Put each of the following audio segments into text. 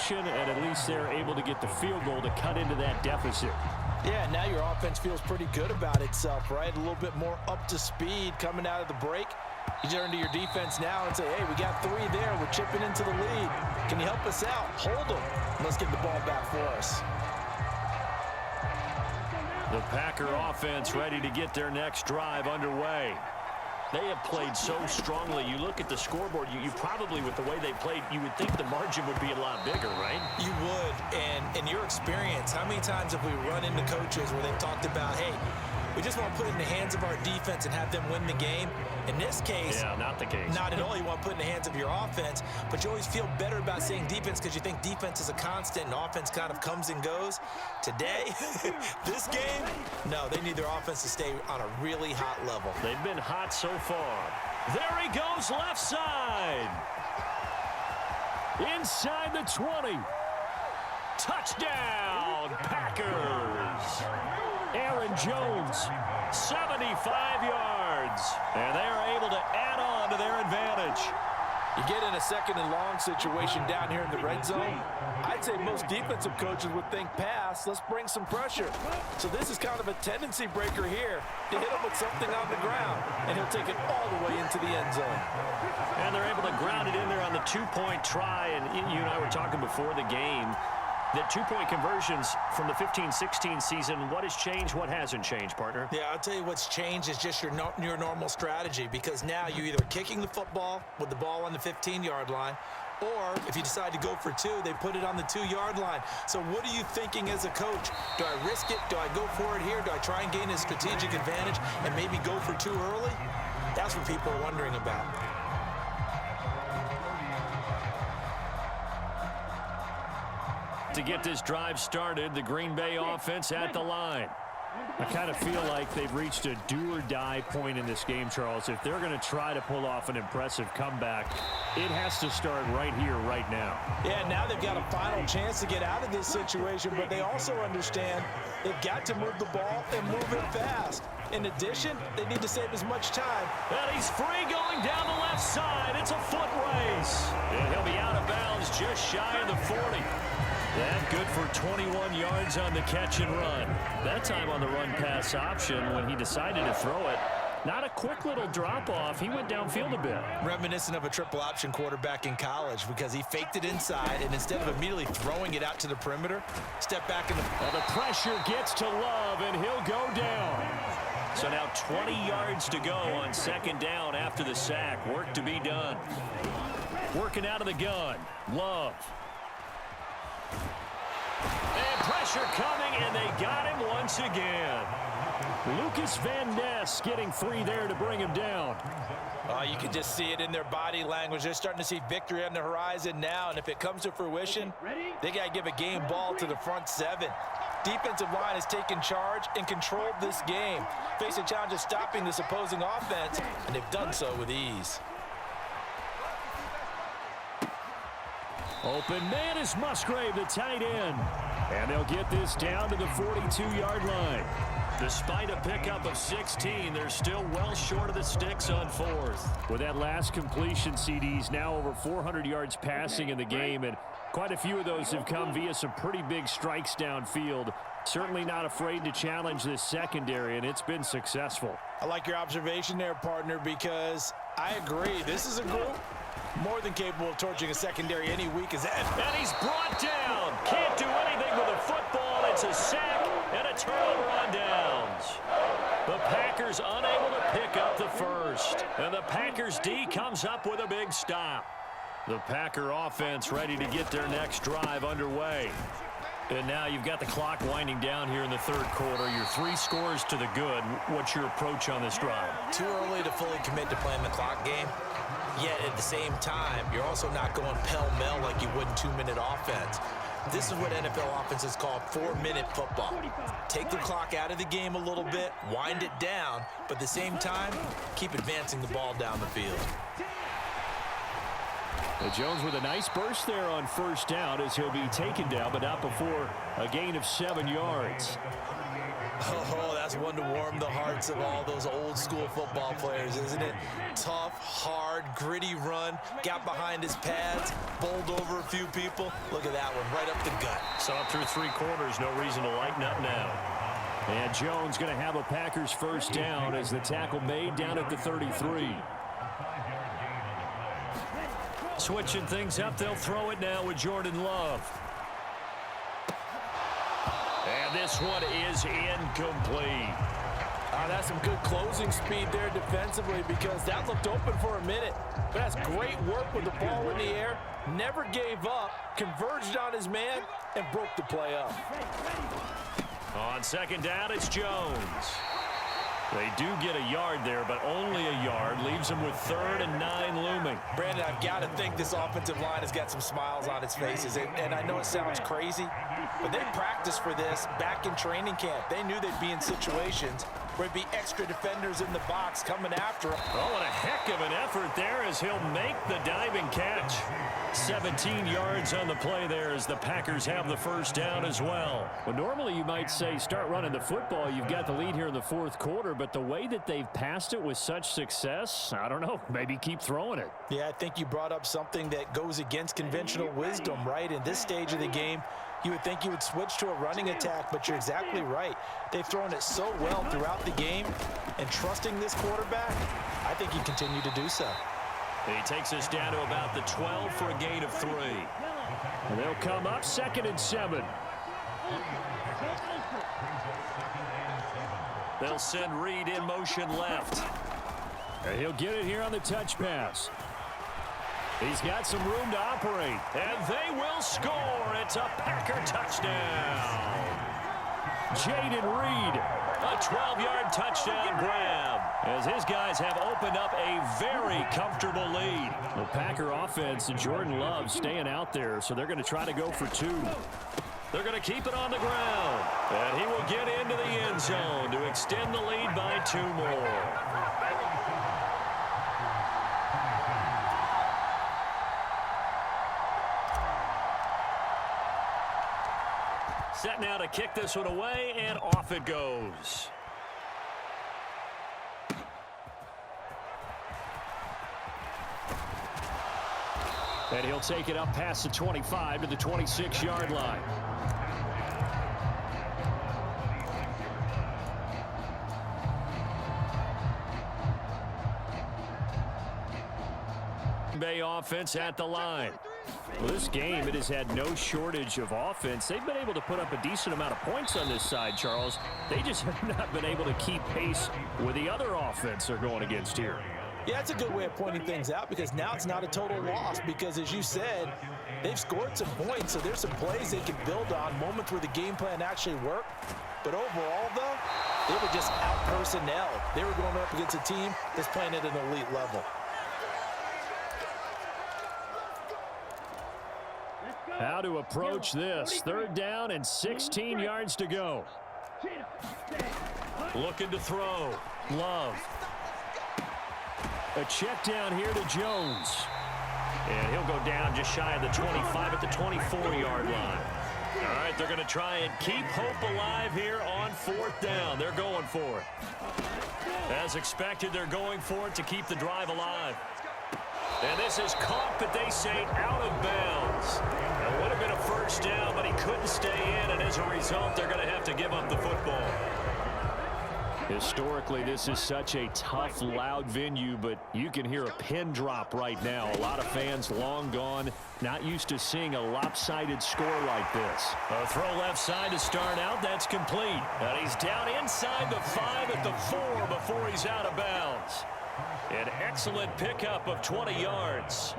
interception, and at least they're able to get the field goal to cut into that deficit. Yeah, now your offense feels pretty good about itself, right? A little bit more up to speed coming out of the break. You turn to your defense now and say, hey, we got 3 there. We're chipping into the lead. Can you help us out? Hold them. Let's get the ball back for us. The Packer offense ready to get their next drive underway. They have played so strongly. You look at the scoreboard, you probably, with the way they played, you would think the margin would be a lot bigger, right? You would. And in your experience, how many times have we run into coaches where they've talked about, hey, we just want to put it in the hands of our defense and have them win the game? In this case, yeah, not the case. Not at all. You want to put it in the hands of your offense, but you always feel better about saying defense because you think defense is a constant and offense kind of comes and goes. Today, this game, no, they need their offense to stay on a really hot level. They've been hot so far. There he goes, left side. Inside the 20. Touchdown, Packers. Aaron Jones, 75 yards. And they are able to add on to their advantage. You get in a 2nd and long situation down here in the red zone. I'd say most defensive coaches would think pass. Let's bring some pressure. So this is kind of a tendency breaker here to hit him with something on the ground, and he'll take it all the way into the end zone. And they're able to ground it in there on the 2-point try. And you and I were talking before the game. The 2-point conversions from the 15-16 season, what has changed, what hasn't changed, partner? Yeah, I'll tell you what's changed is just your normal strategy, because now you're either kicking the football with the ball on the 15-yard line, or if you decide to go for 2, they put it on the 2-yard line. So what are you thinking as a coach? Do I risk it? Do I go for it here? Do I try and gain a strategic advantage and maybe go for 2 early? That's what people are wondering about. To get this drive started, the Green Bay offense at the line. I kind of feel like they've reached a do-or-die point in this game, Charles. If they're going to try to pull off an impressive comeback, it has to start right here, right now. Yeah, now they've got a final chance to get out of this situation, but they also understand they've got to move the ball and move it fast. In addition, they need to save as much time. And he's free going down the left side. It's a foot race. And he'll be out of bounds just shy of the 40. That good for 21 yards on the catch and run. That time on the run-pass option when he decided to throw it. Not a quick little drop-off. He went downfield a bit. Reminiscent of a triple-option quarterback in college, because he faked it inside, and instead of immediately throwing it out to the perimeter, step back in the... Well, the pressure gets to Love, and he'll go down. So now 20 yards to go on 2nd down after the sack. Work to be done. Working out of the gun. Love. And pressure coming, and they got him once again. Lucas Van Ness getting free there to bring him down. You can just see it in their body language. They're starting to see victory on the horizon now, and if it comes to fruition, they got to give a game ball to the front 7. Defensive line has taken charge and controlled this game. Face a challenge of stopping this opposing offense, and they've done so with ease. Open man is Musgrave, the tight end. And they'll get this down to the 42-yard line. Despite a pickup of 16, they're still well short of the sticks on 4th. With that last completion, CD's now over 400 yards passing in the game, and quite a few of those have come via some pretty big strikes downfield. Certainly not afraid to challenge this secondary, and it's been successful. I like your observation there, partner, because I agree. This is a group more than capable of torching a secondary any week as that. And he's brought down. Can't do anything with a football. It's a sack and a turnover on downs. The Packers unable to pick up the first. And the Packers D comes up with a big stop. The Packer offense ready to get their next drive underway. And now you've got the clock winding down here in the 3rd quarter. Your 3 scores to the good. What's your approach on this drive? Too early to fully commit to playing the clock game. Yet at the same time, you're also not going pell-mell like you would in 2-minute offense. This is what NFL offenses call 4-minute football. Take the clock out of the game a little bit, wind it down, but at the same time, keep advancing the ball down the field. Jones with a nice burst there on 1st down as he'll be taken down, but not before a gain of 7 yards. Oh, that's one to warm the hearts of all those old school football players, isn't it? Tough, hard, gritty run, got behind his pads, bowled over a few people. Look at that one, right up the gut. Saw it through 3 quarters, no reason to lighten up now. And Jones going to have a Packers first down as the tackle made down at the 33. Switching things up, they'll throw it now with Jordan Love. And this one is incomplete. That's some good closing speed there defensively because that looked open for a minute. But that's great work with the ball in the air. Never gave up, converged on his man, and broke the play up. On second down, it's Jones. They do get a yard there, but only a yard. Leaves them with 3rd and 9 looming. Brandon, I've got to think this offensive line has got some smiles on its faces. And I know it sounds crazy, but they practiced for this back in training camp. They knew they'd be in situations where there'd be extra defenders in the box coming after him. Oh, and a heck of an effort there as he'll make the diving catch. 17 yards on the play there as the Packers have the first down as well. Well, normally you might say start running the football. You've got the lead here in the 4th quarter, but the way that they've passed it with such success, I don't know, maybe keep throwing it. Yeah, I think you brought up something that goes against conventional wisdom, right? In this stage of the game, you would think you would switch to a running attack, but you're exactly right. They've thrown it so well throughout the game, and trusting this quarterback, I think he continue to do so. He takes us down to about the 12 for a gain of 3. And they'll come up 2nd and 7. They'll send Reed in motion left. And he'll get it here on the touch pass. He's got some room to operate. And they will score. It's a Packer touchdown. Jaden Reed. A 12-yard touchdown grab as his guys have opened up a very comfortable lead. The Packer offense and Jordan Love staying out there, so they're going to try to go for 2. They're going to keep it on the ground. And he will get into the end zone to extend the lead by 2 more. Set now to kick this one away, and off it goes. And he'll take it up past the 25 to the 26-yard line. Bay offense at the line. Well, this game, it has had no shortage of offense. They've been able to put up a decent amount of points on this side, Charles. They just have not been able to keep pace with the other offense they're going against here. Yeah, that's a good way of pointing things out because now it's not a total loss because, as you said, they've scored some points, so there's some plays they can build on, moments where the game plan actually worked. But overall, though, they were just out-personnel. They were going up against a team that's playing at an elite level. How to approach this. 3rd down and 16 yards to go. Looking to throw. Love. A check down here to Jones. And he'll go down just shy of the 25 at the 24-yard line. All right, they're going to try and keep hope alive here on 4th down. They're going for it. As expected, they're going for it to keep the drive alive. And this is caught, but they say out of bounds. It would have been a first down, but he couldn't stay in, and as a result, they're going to have to give up the football. Historically, this is such a tough, loud venue, but you can hear a pin drop right now. A lot of fans long gone, not used to seeing a lopsided score like this. A throw left side to start out. That's complete. And he's down inside the 5 at the 4 before he's out of bounds. An excellent pickup of 20 yards.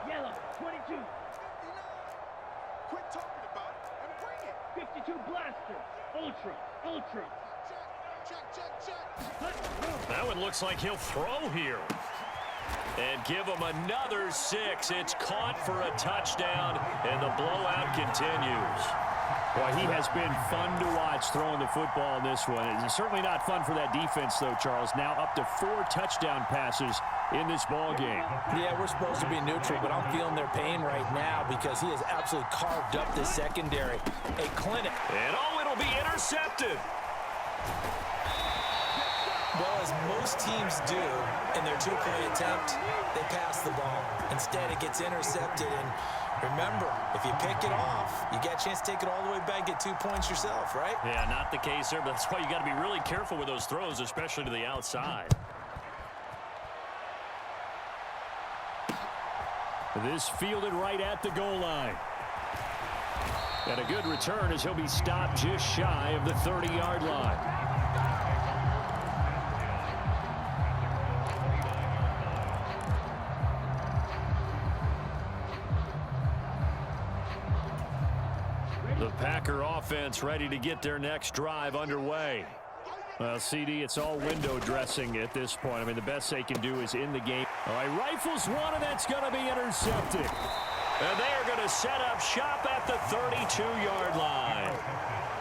Yellow, 22. Quit talking about it and bring it. 52 blaster. Ultra. Check. That one looks like he'll throw here. And give him another 6. It's caught for a touchdown, and the blowout continues. Well, he has been fun to watch throwing the football in this one. It's certainly not fun for that defense, though, Charles. Now up to 4 touchdown passes in this ball game. Yeah, we're supposed to be neutral, but I'm feeling their pain right now because he has absolutely carved up this secondary. A clinic. And it'll be intercepted. Well, as most teams do in their two-point attempt, they pass the ball. Instead, it gets intercepted. And remember, if you pick it off, you get a chance to take it all the way back, get 2 points yourself, right? Yeah, not the case there, but that's why you got to be really careful with those throws, especially to the outside. This fielded right at the goal line. And a good return as he'll be stopped just shy of the 30-yard line. The Packer offense ready to get their next drive underway. Well, CD, it's all window dressing at this point. I mean, the best they can do is in the game. All right, rifles one, and that's going to be intercepted. And they are going to set up shop at the 32-yard line.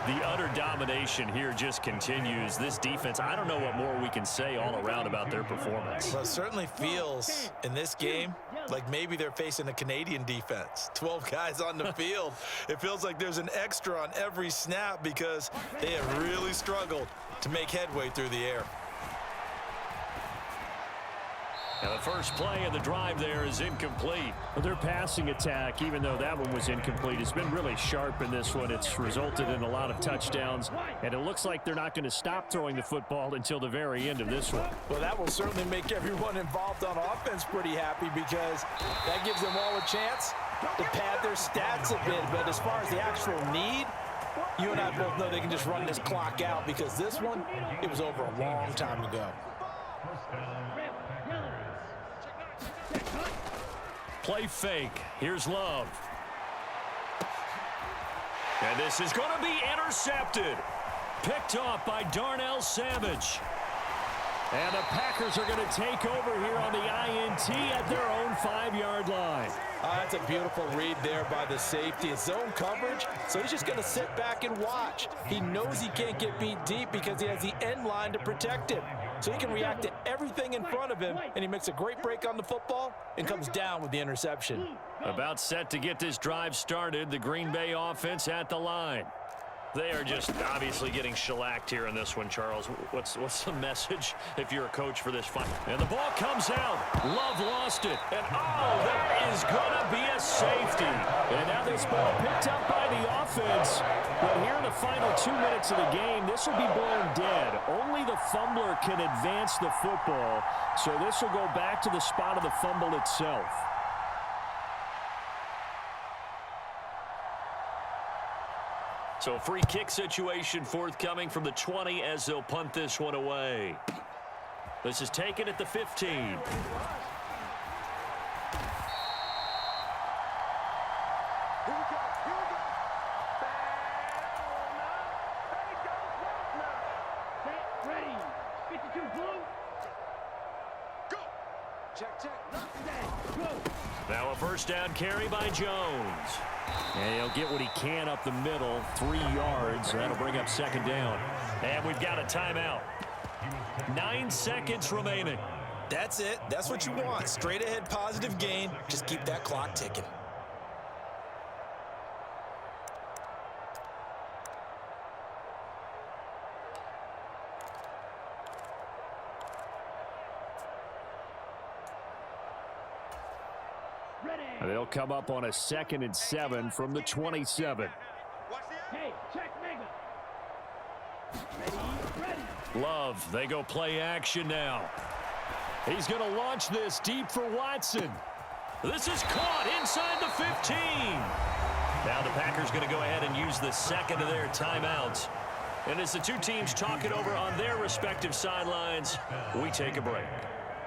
The utter domination here just continues. This defense, I don't know what more we can say all around about their performance. Well, it certainly feels in this game like maybe they're facing a Canadian defense. 12 guys on the field. It feels like there's an extra on every snap because they have really struggled to make headway through the air. Now the first play of the drive there is incomplete. Well, their passing attack, even though that one was incomplete, has been really sharp in this one. It's resulted in a lot of touchdowns, and it looks like they're not going to stop throwing the football until the very end of this one. Well, that will certainly make everyone involved on offense pretty happy because that gives them all a chance to pad their stats a bit. But as far as the actual need, you and I both know they can just run this clock out because this one, it was over a long time ago. Play fake. Here's Love. And this is going to be intercepted. Picked off by Darnell Savage. And the Packers are going to take over here on the INT at their own 5-yard line. That's a beautiful read there by the safety. It's zone coverage, so he's just going to sit back and watch. He knows he can't get beat deep because he has the end line to protect him. So he can react to everything in front of him, and he makes a great break on the football and comes down with the interception. About set to get this drive started, the Green Bay offense at the line. They are just obviously getting shellacked here in this one, Charles. What's the message if you're a coach for this fight? And the ball comes out. Love lost it. And, oh, that is going to be a safety. And now this ball picked up by the offense. But here in the final 2 minutes of the game, this will be blown dead. Only the fumbler can advance the football. So this will go back to the spot of the fumble itself. So a free kick situation forthcoming from the 20 as they'll punt this one away. This is taken at the 15. Ready. 52 blue. Go. Check. Go. Now a first down carry by Jones. And he'll get what he can up the middle, 3 yards. That'll bring up second down. And we've got a timeout. 9 seconds remaining. That's it. That's what you want. Straight ahead positive gain. Just keep that clock ticking. They'll come up on a 2nd and 7 from the 27. Hey, check Mega. Ready. Love, they go play action now. He's going to launch this deep for Watson. This is caught inside the 15. Now the Packers going to go ahead and use the second of their timeouts. And as the two teams talk it over on their respective sidelines, we take a break.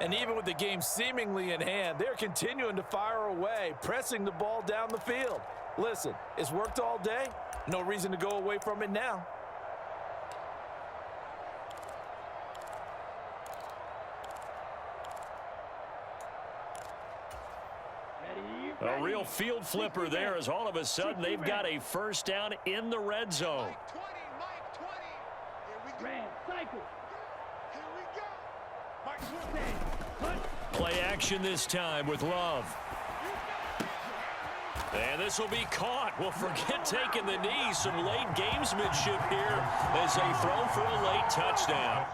And even with the game seemingly in hand, they're continuing to fire away, pressing the ball down the field. Listen, it's worked all day. No reason to go away from it now. A real field flipper there as all of a sudden they've got a first down in the red zone. Red, cycle. Play action this time with Love. And this will be caught. Well, forget taking the knee. Some late gamesmanship here as they throw for a late touchdown.